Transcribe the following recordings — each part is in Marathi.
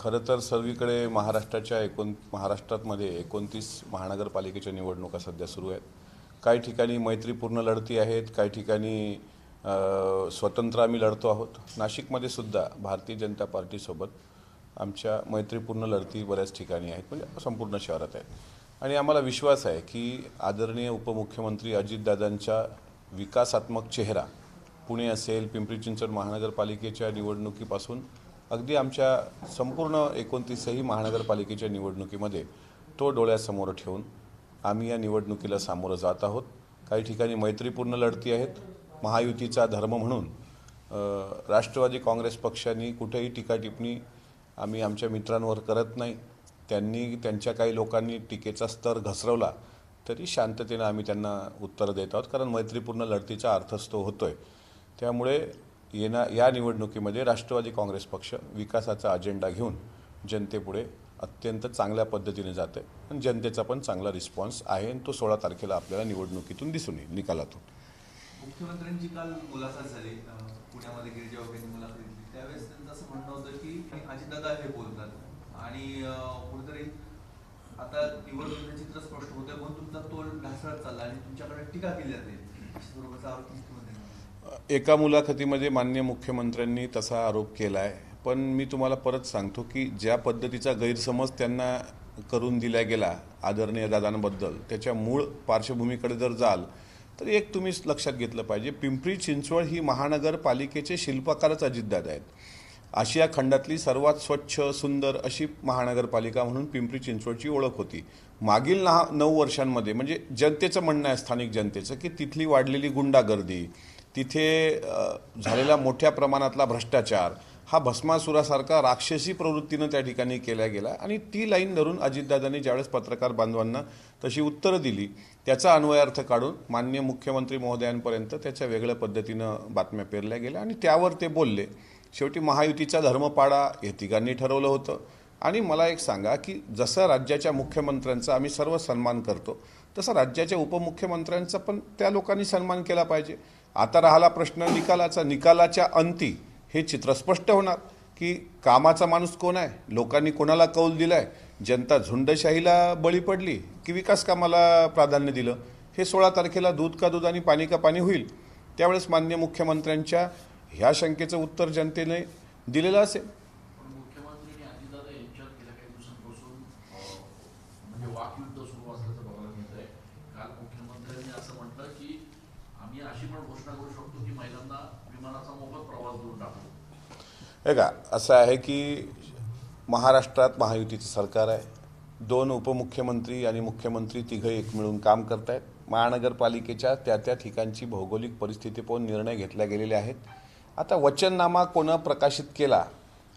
खरं तर सर्वीकडे महाराष्ट्रामध्ये 29 महानगरपालिकेच्या निवडणुका सध्या सुरू आहेत. काही ठिकाणी मैत्रीपूर्ण लढती आहेत, काही ठिकाणी स्वतंत्र आम्ही लढतो आहोत. नाशिकमध्ये सुद्धा भारतीय जनता पार्टीसोबत आमच्या मैत्रीपूर्ण लढती बऱ्याच ठिकाणी आहेत, म्हणजे संपूर्ण शहरात आहेत. आणि आम्हाला विश्वास आहे की आदरणीय उपमुख्यमंत्री अजितदादांचा विकासात्मक चेहरा पुणे असेल, पिंपरी चिंचवड महानगरपालिकेच्या निवडणुकीपासून अगदी आमच्या संपूर्ण 29ही महानगरपालिकेच्या निवडणुकीमध्ये तो डोळ्यासमोर ठेवून आम्ही या निवडणुकीला सामोरं जात आहोत. काही ठिकाणी मैत्रीपूर्ण लढती आहेत. महायुतीचा धर्म म्हणून राष्ट्रवादी काँग्रेस पक्षाने कुठेही टीकाटिप्पणी आम्ही आमच्या मित्रांवर करत नाही. त्यांच्या काही लोकांनी टीकेचा स्तर घसरवला तरी शांततेने आम्ही त्यांना उत्तर देत आहोत, कारण मैत्रीपूर्ण लढतीचा अर्थच तो होतोय. त्यामुळे या निवडणुकीमध्ये राष्ट्रवादी काँग्रेस पक्ष विकासाचा अजेंडा घेऊन जनतेपुढे अत्यंत चांगल्या पद्धतीने जाते आणि जनतेचा पण चांगला रिस्पॉन्स आहे आणि तो 16 तारखेला आपल्याला निवडणुकीतून दिसून येईल, निकालातून. मुख्यमंत्र्यांची काल मुलाखत झाली, पुण्यामध्ये गिरिजा वगैरे मुलाखत घेतली. त्यावेळेस त्यांचं असं म्हणणं होतं की अजितदादा हे बोलतात आणि कुठेतरी आता निवडणुकीचं चित्र स्पष्ट होतं म्हणून तुमचा तोल ढासळत चालला आणि तुमच्याकडे टीका केली जाते, अशा स्वरूपाचा आरोप मुख्यमंत्र्यांनी. एका मुलाखतीमध्ये माननीय मुख्यमंत्र्यांनी तसा आरोप केला आहे, पण मी तुम्हाला परत सांगतो की ज्या पद्धतीचा गैरसमज त्यांना करून दिला गेला आदरणीय दादांबद्दल, त्याच्या मूळ पार्श्वभूमीकडे जर जाल तर एक तुम्ही लक्षात घेतलं पाहिजे, पिंपरी चिंचवड ही महानगरपालिकेचे शिल्पकारच अजितदादा आहेत. आशिया खंडातली सर्वात स्वच्छ सुंदर अशी महानगरपालिका म्हणून पिंपरी चिंचवडची ओळख होती. मागील 9 वर्षांमध्ये म्हणजे जनतेचं म्हणणं आहे, स्थानिक जनतेचं, की तिथली वाढलेली गुंडागर्दी, तिथे झालेला मोठ्या प्रमाणातला भ्रष्टाचार हा भस्मासुरासारखा राक्षसी प्रवृत्तीनं त्या ठिकाणी केला गेला. आणि ती लाईन धरून अजितदादांनी ज्यावेळेस पत्रकार बांधवांना तशी उत्तरं दिली, त्याचा अन्वयार्थ काढून माननीय मुख्यमंत्री महोदयांपर्यंत त्याच्या वेगळ्या पद्धतीनं बातम्या पेरल्या गेल्या आणि त्यावर ते बोलले. शेवटी महायुतीचा धर्मपाडा हे तिघांनी ठरवलं होतं. आणि मला एक सांगा की जसं राज्याच्या मुख्यमंत्र्यांचा आम्ही सर्व सन्मान करतो, तसं राज्याच्या उपमुख्यमंत्र्यांचा पण त्या लोकांनी सन्मान केला पाहिजे. आता राहिला प्रश्न निकालाच्या अंती हे चित्र स्पष्ट होणार की कामाचा माणूस कोण आहे, लोकांनी कोणाला कौल दिलाय, जनता झुंडशाहीला बळी पडली की विकास कामाला प्राधान्य दिलं, हे 16 तारखेला दूध का दूध आणि पाणी का पाणी होईल. त्यावेळेस माननीय मुख्यमंत्र्यांच्या ह्या शंकेचं उत्तर जनतेने दिलेलं असेल. मुख्यमंत्री अजितदादा यांच्यात गेल्या काही दिवसांपासून म्हणजे वाकयुद्ध सुरू असल्याचं बघायला मिळतंय. काल मुख्यमंत्र्यांनी असं म्हटलं की आम्ही अशी पण घोषणा करू शकतो की महिलांना विमानाचा मोफत प्रवास देऊन टाकू. हे का असं आहे की महाराष्ट्रात महायुतीचं सरकार आहे. 2 उपमुख्यमंत्री आणि मुख्यमंत्री तिघे एक मिळून काम करत आहेत. महानगरपालिकेच्या त्या ठिकाणची भौगोलिक परिस्थिती पाहून निर्णय घेतले गेलेले आहेत. आता वचननामा कोणं प्रकाशित केला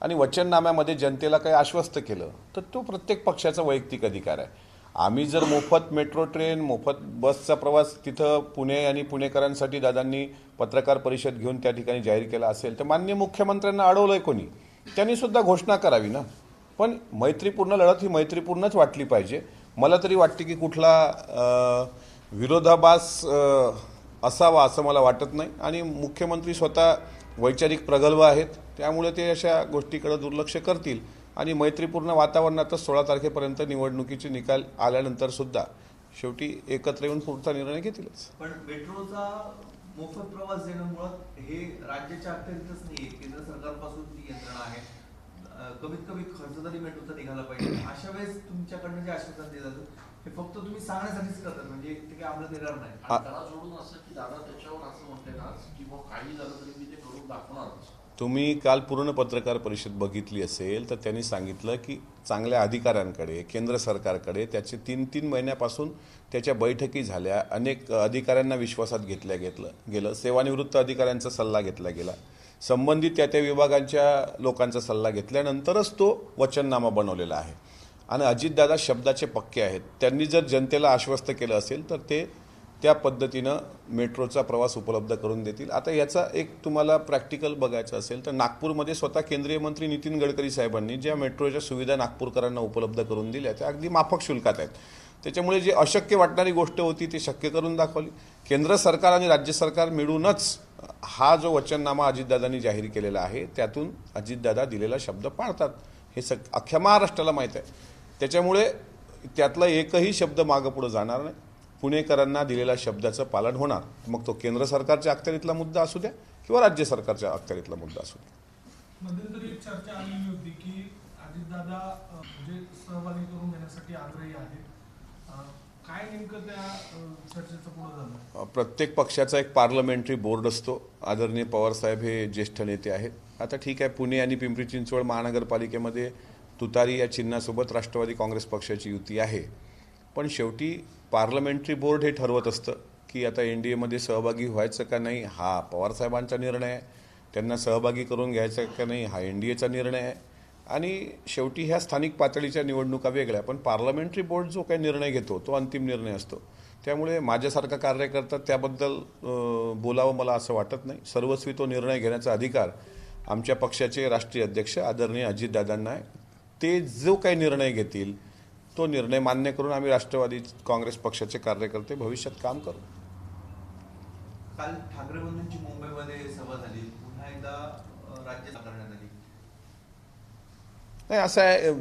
आणि वचननाम्यामध्ये जनतेला काही आश्वस्त केलं तर तो प्रत्येक पक्षाचा वैयक्तिक अधिकार आहे. आम्ही जर मोफत मेट्रो ट्रेन, मोफत बसचा प्रवास तिथं पुणे आणि पुणेकरांसाठी दादांनी पत्रकार परिषद घेऊन त्या ठिकाणी जाहीर केला असेल तर माननीय मुख्यमंत्र्यांना अडवलंय कोणी, त्यांनी सुद्धा घोषणा करावी ना. पण मैत्रीपूर्ण लढत ही मैत्रीपूर्णच वाटली पाहिजे. मला तरी वाटते की कुठला विरोधाभास असावा असं मला वाटत नाही. आणि मुख्यमंत्री स्वतः वैचारिक प्रगल्भ आहेत, त्यामुळे ते अशा गोष्टीकडे दुर्लक्ष करतील आणि मैत्रीपूर्ण वातावरणातच 16 तारखेपर्यंत निवडणुकीचे निकाल आल्यानंतर सुद्धा शेवटी एकत्र येऊन पुढचा निर्णय घेतीलच. पण मेट्रोचा मोफत प्रवास देणं मुळात हे राज्याच्या अखत्यारीतच नाहीये, केंद्र सरकारपासून ती यंत्रणा आहे. कमीत कमी खर्च तरी मेट्रोचा निघाला पाहिजे. अशा वेळेस तुमच्याकडनं जे आश्वासन दिलं जातं हे फक्त तुम्ही सांगण्यासाठीच करतात, म्हणजे ते काही अंमलात येणार नाही. त्याला सोडून असं की दादा त्याच्यावर असं म्हणते ना की मग काही झालं तरी मी ते करून दाखवणारच. तुम्ही काल पूर्ण पत्रकार परिषद बघितली असेल तर त्यांनी सांगितलं की चांगल्या अधिकाऱ्यांकडे, केंद्र सरकारकडे त्याचे 3 महिन्यापासून त्याच्या बैठकी झाल्या. अनेक अधिकाऱ्यांना विश्वासात घेतलं गेलं. सेवानिवृत्त अधिकाऱ्यांचा सल्ला घेतला गेला. संबंधित त्या विभागांच्या लोकांचा सल्ला घेतल्यानंतरच तो वचननामा बनवलेला आहे. आणि अजितदादा शब्दाचे पक्के आहेत. त्यांनी जर जनतेला आश्वस्त केलं असेल तर ते त्या पद्धतीनं मेट्रोचा प्रवास उपलब्ध करून देतील. आता याचा एक तुम्हाला प्रॅक्टिकल बघायचं असेल तर नागपूरमध्ये स्वतः केंद्रीय मंत्री नितीन गडकरी साहेबांनी ज्या मेट्रोच्या सुविधा नागपूरकरांना उपलब्ध करून दिल्या त्या अगदी माफक शुल्कात आहेत. त्याच्यामुळे जे अशक्य वाटणारी गोष्ट होती ती शक्य करून दाखवली. केंद्र सरकार आणि राज्य सरकार मिळूनच हा जो वचननामा अजितदादांनी जाहीर केलेला आहे त्यातून अजितदादा दिलेला शब्द पाळतात हे अख्ख्या महाराष्ट्राला माहीत आहे. त्याच्यामुळे त्यातला एकही शब्द मागं पुढं जाणार नाही. पुणेकरांना दिलेल्या शब्दाचं पालन होणार. मग तो केंद्र सरकारच्या अखत्यारीतला मुद्दा असू द्या किंवा राज्य सरकारच्या अखत्यारीतला मुद्दा असू द्या. मध्यंतरी एक चर्चा आलेली होती की अजितदादा म्हणजे सहभागी करून घेण्यासाठी आग्रही आहेत. काय नेमकं त्या चर्चेचं पुढे झालं? प्रत्येक पक्षाचा एक पार्लमेंटरी बोर्ड असतो. आदरणीय पवारसाहेब हे ज्येष्ठ नेते आहेत. आता ठीक आहे, पुणे आणि पिंपरी चिंचवड महानगरपालिकेमध्ये तुतारी या चिन्हासोबत राष्ट्रवादी काँग्रेस पक्षाची युती आहे. पण शेवटी पार्लमेंटरी बोर्ड हे ठरवत असतं की आता NDAमध्ये सहभागी व्हायचं का नाही हा पवारसाहेबांचा निर्णय आहे. त्यांना सहभागी करून घ्यायचा का नाही हा NDAचा निर्णय आहे. आणि शेवटी ह्या स्थानिक पातळीच्या निवडणुका वेगळ्या, पण पार्लमेंटरी बोर्ड जो काही निर्णय घेतो तो अंतिम निर्णय असतो. त्यामुळे माझ्यासारखा कार्यकर्ता त्याबद्दल बोलावं मला असं वाटत नाही. सर्वस्वी तो निर्णय घेण्याचा अधिकार आमच्या पक्षाचे राष्ट्रीय अध्यक्ष आदरणीय अजितदादांना आहे. ते जो काही निर्णय घेतील तो निर्णय मान्य करून आम्ही राष्ट्रवादी काँग्रेस पक्षाचे कार्यकर्ते भविष्यात काम करू. काल ठाकरे बंधूंची मुंबईमध्ये सभा झाली, पुन्हा एकदा राज्य करण्यात आली. नाही, असं आहे,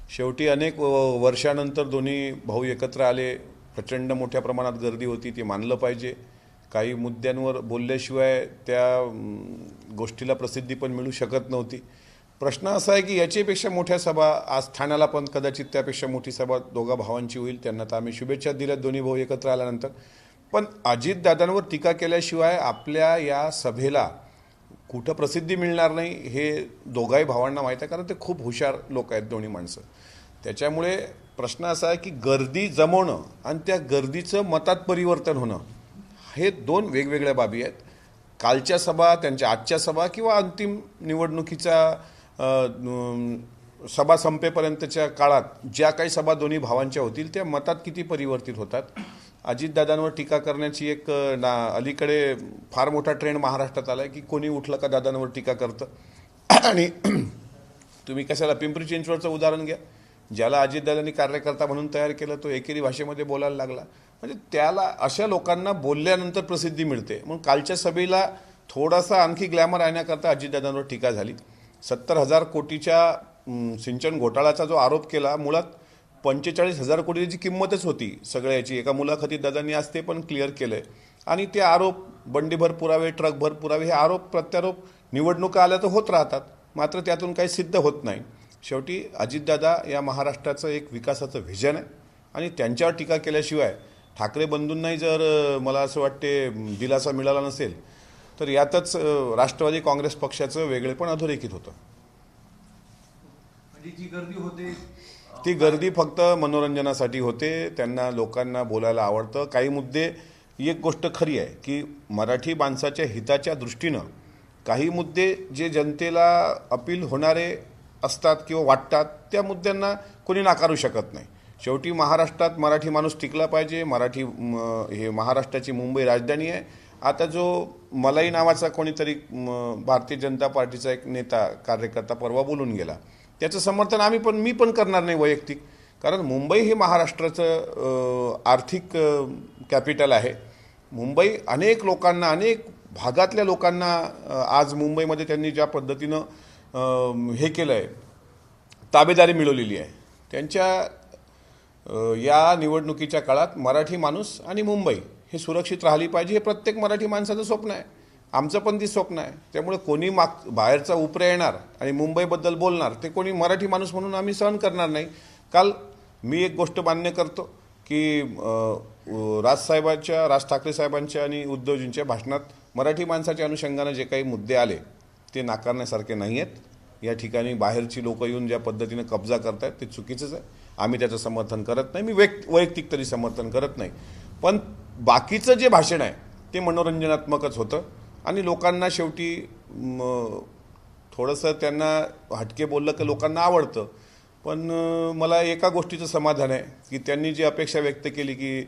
शेवटी अनेक वर्षानंतर दोन्ही भाऊ एकत्र आले. प्रचंड मोठ्या प्रमाणात गर्दी होती, ते मानलं पाहिजे. काही मुद्द्यांवर बोलल्याशिवाय त्या गोष्टीला प्रसिद्धी पण मिळू शकत नव्हती. प्रश्न असा आहे की याच्यापेक्षा मोठ्या सभा आज ठाण्याला पण कदाचित त्यापेक्षा मोठी सभा दोघा भावांची होईल. त्यांना तर आम्ही शुभेच्छा दिल्यात दोन्ही भाऊ एकत्र आल्यानंतर. पण अजितदादांवर टीका केल्याशिवाय आपल्या या सभेला कुठं प्रसिद्धी मिळणार नाही हे दोघाही भावांना माहीत आहे, कारण ते खूप हुशार लोक आहेत दोन्ही माणसं. त्याच्यामुळे प्रश्न असा आहे की गर्दी जमवणं आणि त्या गर्दीचं मतात परिवर्तन होणं हे दोन वेगवेगळ्या बाबी आहेत. कालच्या सभा, त्यांच्या आजच्या सभा किंवा अंतिम निवडणुकीच्या सभा संपेपर्यंतच्या काळात ज्या काही सभा दोन्ही भावांच्या होतील त्या मतात किती परिवर्तित होतात. अजितदादांवर टीका करण्याची एक अलीकडे फार मोठा ट्रेंड महाराष्ट्रात आला आहे की कोणी उठलं का दादांवर टीका करतं. आणि तुम्ही कशाला पिंपरी चिंचवडचं उदाहरण घ्या. ज्याला अजितदादांनी कार्यकर्ता म्हणून तयार केलं तो एकेरी भाषेमध्ये बोलायला लागला. म्हणजे त्याला अशा लोकांना बोलल्यानंतर प्रसिद्धी मिळते. म्हणून कालच्या सभेला थोडासा आणखी ग्लॅमर आणण्याकरता अजितदादांवर टीका झाली. 70,000 कोटीच्या सिंचन घोटाळ्याचा जो आरोप केला, मुळात 45,000 कोटीची किंमतच होती सगळ्याची. एका मुलाखतीत दादांनी आज ते पण क्लिअर केलंय. आणि ते आरोप, बंडीभर पुरावे, ट्रकभर पुरावे, हे आरोप प्रत्यारोप निवडणुका आल्या तर होत राहतात, मात्र त्यातून काही सिद्ध होत नाही. शेवटी अजितदादा या महाराष्ट्राचं एक विकासाचं व्हिजन आहे आणि त्यांच्यावर टीका केल्याशिवाय ठाकरे बंधूंनाही जर मला असं वाटते दिलासा मिळाला नसेल तर यातच राष्ट्रवादी काँग्रेस पक्षाचं वेगळेपण अधोरेखित होतं. म्हणजे जी गर्दी होते ती गर्दी फक्त मनोरंजनासाठी होते. त्यांना लोकांना बोलायला आवडतं. काही मुद्दे, एक गोष्ट खरी आहे की मराठी माणसाच्या हिताच्या दृष्टीनं काही मुद्दे जे जनतेला अपील होणारे असतात किंवा वाटतात त्या मुद्द्यांना कोणी नाकारू शकत नाही. शेवटी महाराष्ट्रात मराठी माणूस टिकला पाहिजे. मराठी हे महाराष्ट्राची मुंबई राजधानी आहे. आता जो मलाई नावाचा कोणीतरी भारतीय जनता पार्टीचा एक नेता कार्यकर्ता परवा बोलून गेला, त्याचं समर्थन मी पण करणार नाही वैयक्तिक. कारण मुंबई हे महाराष्ट्राचं आर्थिक कॅपिटल आहे. मुंबई अनेक लोकांना, अनेक भागातल्या लोकांना आज मुंबईमध्ये त्यांनी ज्या पद्धतीनं हे केलं आहे, ताबेदारी मिळवलेली आहे. त्यांच्या या निवडणुकीच्या काळात मराठी माणूस आणि मुंबई हे सुरक्षित राहिली पाहिजे, हे प्रत्येक मराठी माणसाचं स्वप्न आहे. आमचं पण ती स्वप्न आहे. त्यामुळे कोणी बाहेरचा उपरे येणार आणि मुंबईबद्दल बोलणार ते कोणी मराठी माणूस म्हणून आम्ही सहन करणार नाही. काल मी एक गोष्ट मान्य करतो की राज ठाकरे साहेबांच्या आणि उद्धवजींच्या भाषणात मराठी माणसाच्या अनुषंगानं जे काही मुद्दे आले ते नाकारण्यासारखे नाही आहेत. या ठिकाणी बाहेरची लोक येऊन ज्या पद्धतीनं कब्जा करतायत ते चुकीचंच आहे. आम्ही त्याचं समर्थन करत नाही. मी वैयक्तिक तरी समर्थन करत नाही. पण बाकीचं जे भाषण आहे ते मनोरंजनात्मकच होतं आणि लोकांना शेवटी थोडंसं त्यांना हटके बोललं की लोकांना आवडतं. पण मला एका गोष्टीचं समाधान आहे की त्यांनी जी अपेक्षा व्यक्त केली की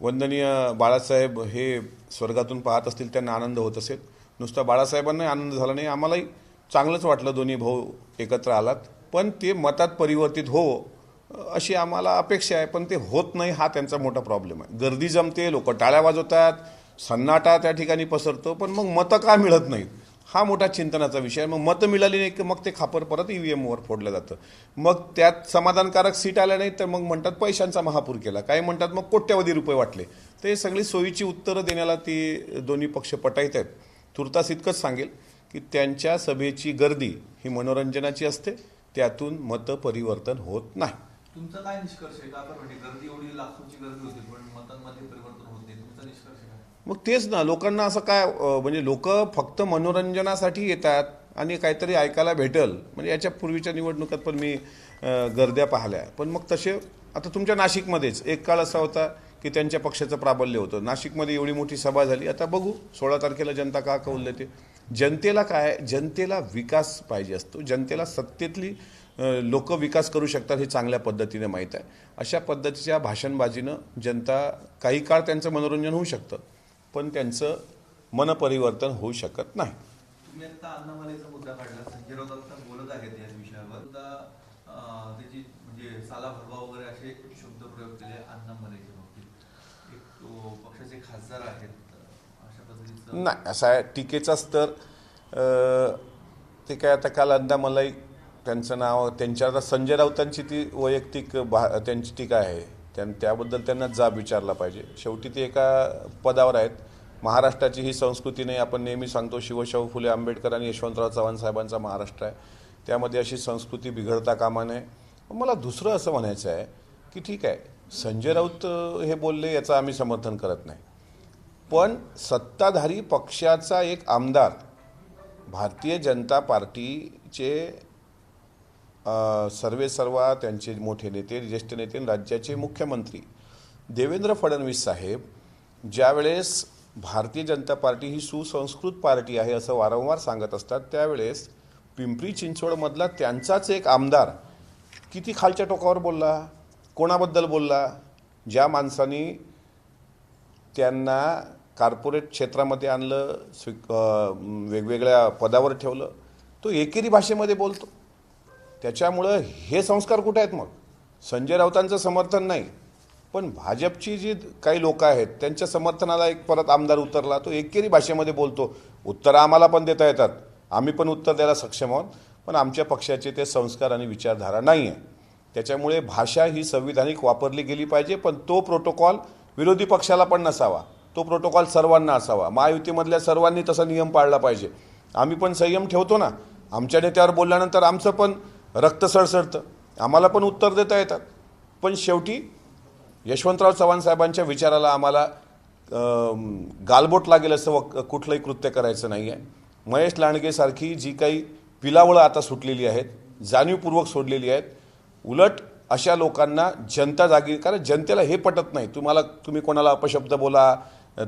वंदनीय बाळासाहेब हे स्वर्गातून पाहत असतील, त्यांना आनंद होत असेल. नुसता बाळासाहेबांनाही आनंद झाला नाही, आम्हालाही चांगलंच वाटलं दोन्ही भाऊ एकत्र आलात. पण ते मतात परिवर्तित हो अशी आम्हाला अपेक्षा आहे, पण ते होत नाही. हा त्यांचा मोठा प्रॉब्लेम आहे. गर्दी जमते, लोक टाळ्या वाजवतात, सन्नाटा त्या ठिकाणी पसरतो, पण मग मतं का मिळत नाहीत हा मोठा चिंतनाचा विषय आहे. मग मतं मिळाली नाही की मग ते खापर परत ईव्हीएमवर फोडलं जातं. मग त्यात समाधानकारक सीट आल्या नाही तर मग म्हणतात पैशांचा महापूर केला, काही म्हणतात मग कोट्यवधी रुपये वाटले. तर हे सगळी सोयीची उत्तरं देण्याला ती दोन्ही पक्ष पटायत आहेत. तुर्तास इतकंच सांगेल की त्यांच्या सभेची गर्दी ही मनोरंजनाची असते, त्यातून मतं परिवर्तन होत नाही. तुमचा काय निष्कर्ष आहे? का आपण म्हणजे गर्दी एवढी लाखोची गर्दी होती पण मतांमध्ये परिवर्तन होत नाही, तुमचा निष्कर्ष काय? मग तेच ना, लोकांना असं काय म्हणजे लोक फक्त मनोरंजनासाठी येतात आणि काहीतरी ऐकायला भेटल. म्हणजे याच्या पूर्वीच्या निवडणुकात पण मी गर्द्या पाहिल्या. पण मग तसे आता तुमच्या नाशिकमध्येच एक काळ असा होता की त्यांच्या पक्षाचं प्राबल्य होतं. नाशिकमध्ये एवढी मोठी सभा झाली. आता बघू 16 तारखेला जनता का कौल देते. जनतेला काय, जनतेला विकास पाहिजे असतो. जनतेला सत्तेतली लोक विकास करू शकतात हे चांगल्या पद्धतीने माहीत आहे. अशा पद्धतीच्या भाषणबाजीनं जनता काही काळ त्यांचं मनोरंजन होऊ शकतं, पण त्यांचं मनपरिवर्तन होऊ शकत नाही. तुम्ही आता अण्णामलाईचा मुद्दा काढला. संजय राऊत आता बोलत आहेत या विषयावर. त्याची म्हणजे साला भरवा वगैरे असे शब्द प्रयोग केले अण्णामलाईच्या बाबतीत. एक तो पक्षाचे खासदार आहेत, अशा पद्धतीचं नाही, असा आहे टीकेचा स्तर. ते काय आता काल अण्णामलाई त्यांचं नाव, त्यांच्या आता संजय राऊतांची ती वैयक्तिक त्यांची टीका आहे. त्याबद्दल त्यांना जाब विचारला पाहिजे. शेवटी ते एका पदावर आहेत. महाराष्ट्राची ही संस्कृती नाही. आपण नेहमी सांगतो शिवशाहू फुले आंबेडकर आणि यशवंतराव चव्हाण साहेबांचा महाराष्ट्र आहे. त्यामध्ये अशी संस्कृती बिघडता कामा नये. मला दुसरं असं म्हणायचं आहे की ठीक आहे, संजय राऊत हे बोलले याचं आम्ही समर्थन करत नाही, पण सत्ताधारी पक्षाचा एक आमदार, भारतीय जनता पार्टीचे सर्वेसर्वा, त्यांचे मोठे नेते, ज्येष्ठ नेते, राज्याचे मुख्यमंत्री देवेंद्र फडणवीस साहेब ज्यावेळेस भारतीय जनता पार्टी ही सुसंस्कृत पार्टी आहे असं वारंवार सांगत असतात, त्यावेळेस पिंपरी चिंचवडमधला त्यांचाच एक आमदार किती खालच्या टोकावर बोलला, कोणाबद्दल बोलला. ज्या माणसांनी त्यांना कॉर्पोरेट क्षेत्रामध्ये आणलं, वेगवेगळ्या पदावर ठेवलं, तो एकेरी भाषेमध्ये बोलतो. त्याच्यामुळं हे संस्कार कुठे आहेत? मग संजय राऊतांचं समर्थन नाही, पण भाजपची जी काही लोक आहेत त्यांच्या समर्थनाला एक परत आमदार उतरला, तो एकेरी भाषेमध्ये बोलतो. उत्तरं आम्हाला पण देता येतात, आम्ही पण उत्तर द्यायला सक्षम आहोत, पण आमच्या पक्षाचे ते संस्कार आणि विचारधारा नाही आहे. त्याच्यामुळे भाषा ही संविधानिक वापरली गेली पाहिजे, पण तो प्रोटोकॉल विरोधी पक्षाला पण नसावा, तो प्रोटोकॉल सर्वांना असावा. महायुतीमधल्या सर्वांनी तसा नियम पाळला पाहिजे. आम्ही पण संयम ठेवतो ना. आमच्या नेत्यावर बोलल्यानंतर आमचं पण रक्त सळसळतं, आम्हाला पण उत्तर देता येतात, पण शेवटी यशवंतराव चव्हाण साहेबांच्या विचाराला आम्हाला गालबोट लागेल असं कुठलंही कृत्य करायचं नाही आहे. महेश लांडगेसारखी जी काही पिलावळं आता सुटलेली आहेत, जाणीवपूर्वक सोडलेली आहेत, उलट अशा लोकांना जनता जागी, कारण जनतेला हे पटत नाही. तुम्ही कोणाला अपशब्द बोला,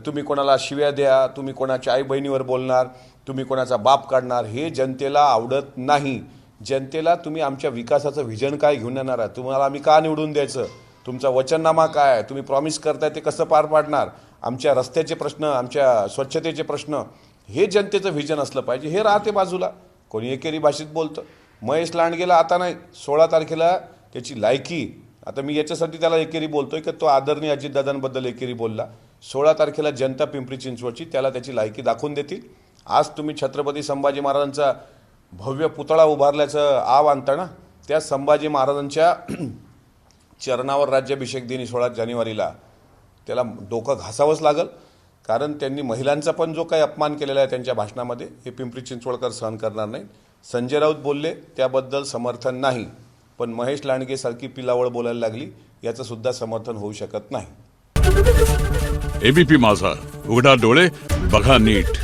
तुम्ही कोणाला शिव्या द्या, तुम्ही कोणाच्या आई बहिणीवर बोलणार, तुम्ही कोणाचा बाप काढणार, हे जनतेला आवडत नाही. जनतेला तुम्ही आमच्या विकासाचं व्हिजन काय घेऊन येणार आहे, तुम्हाला आम्ही का निवडून द्यायचं, तुमचा वचननामा काय आहे, तुम्ही प्रॉमिस करताय ते कसं पार पाडणार, आमच्या रस्त्याचे प्रश्न, आमच्या स्वच्छतेचे प्रश्न, हे जनतेचं व्हिजन असलं पाहिजे. हे राहते बाजूला, कोणी एकेरी भाषेत बोलतं. महेश लांडगेला आता नाही, 16 तारखेला त्याची लायकी, आता मी याच्यासाठी त्याला एकेरी बोलतोय की तो आदरणीय अजितदादांबद्दल एकेरी बोलला. 16 तारखेला जनता पिंपरी चिंचवडची त्याला त्याची लायकी दाखवून देतील. आज तुम्ही छत्रपती संभाजी महाराजांचा भव्य पुतळा उभारल्याचं आव आणता ना, त्या संभाजी महाराजांच्या चरणावर राज्याभिषेक दिनी 16 जानेवारीला त्याला डोकं घासावंच लागल, कारण त्यांनी महिलांचा पण जो काही अपमान केलेला आहे त्यांच्या भाषणामध्ये, हे पिंपरी चिंचवडकर सहन करणार नाही. संजय राऊत बोलले त्याबद्दल समर्थन नाही, पण महेश लांडगेसारखी पिलावळ बोलायला लागली याचं सुद्धा समर्थन होऊ शकत नाही. एबीपी माझा, उघडा डोळे बघा नीट.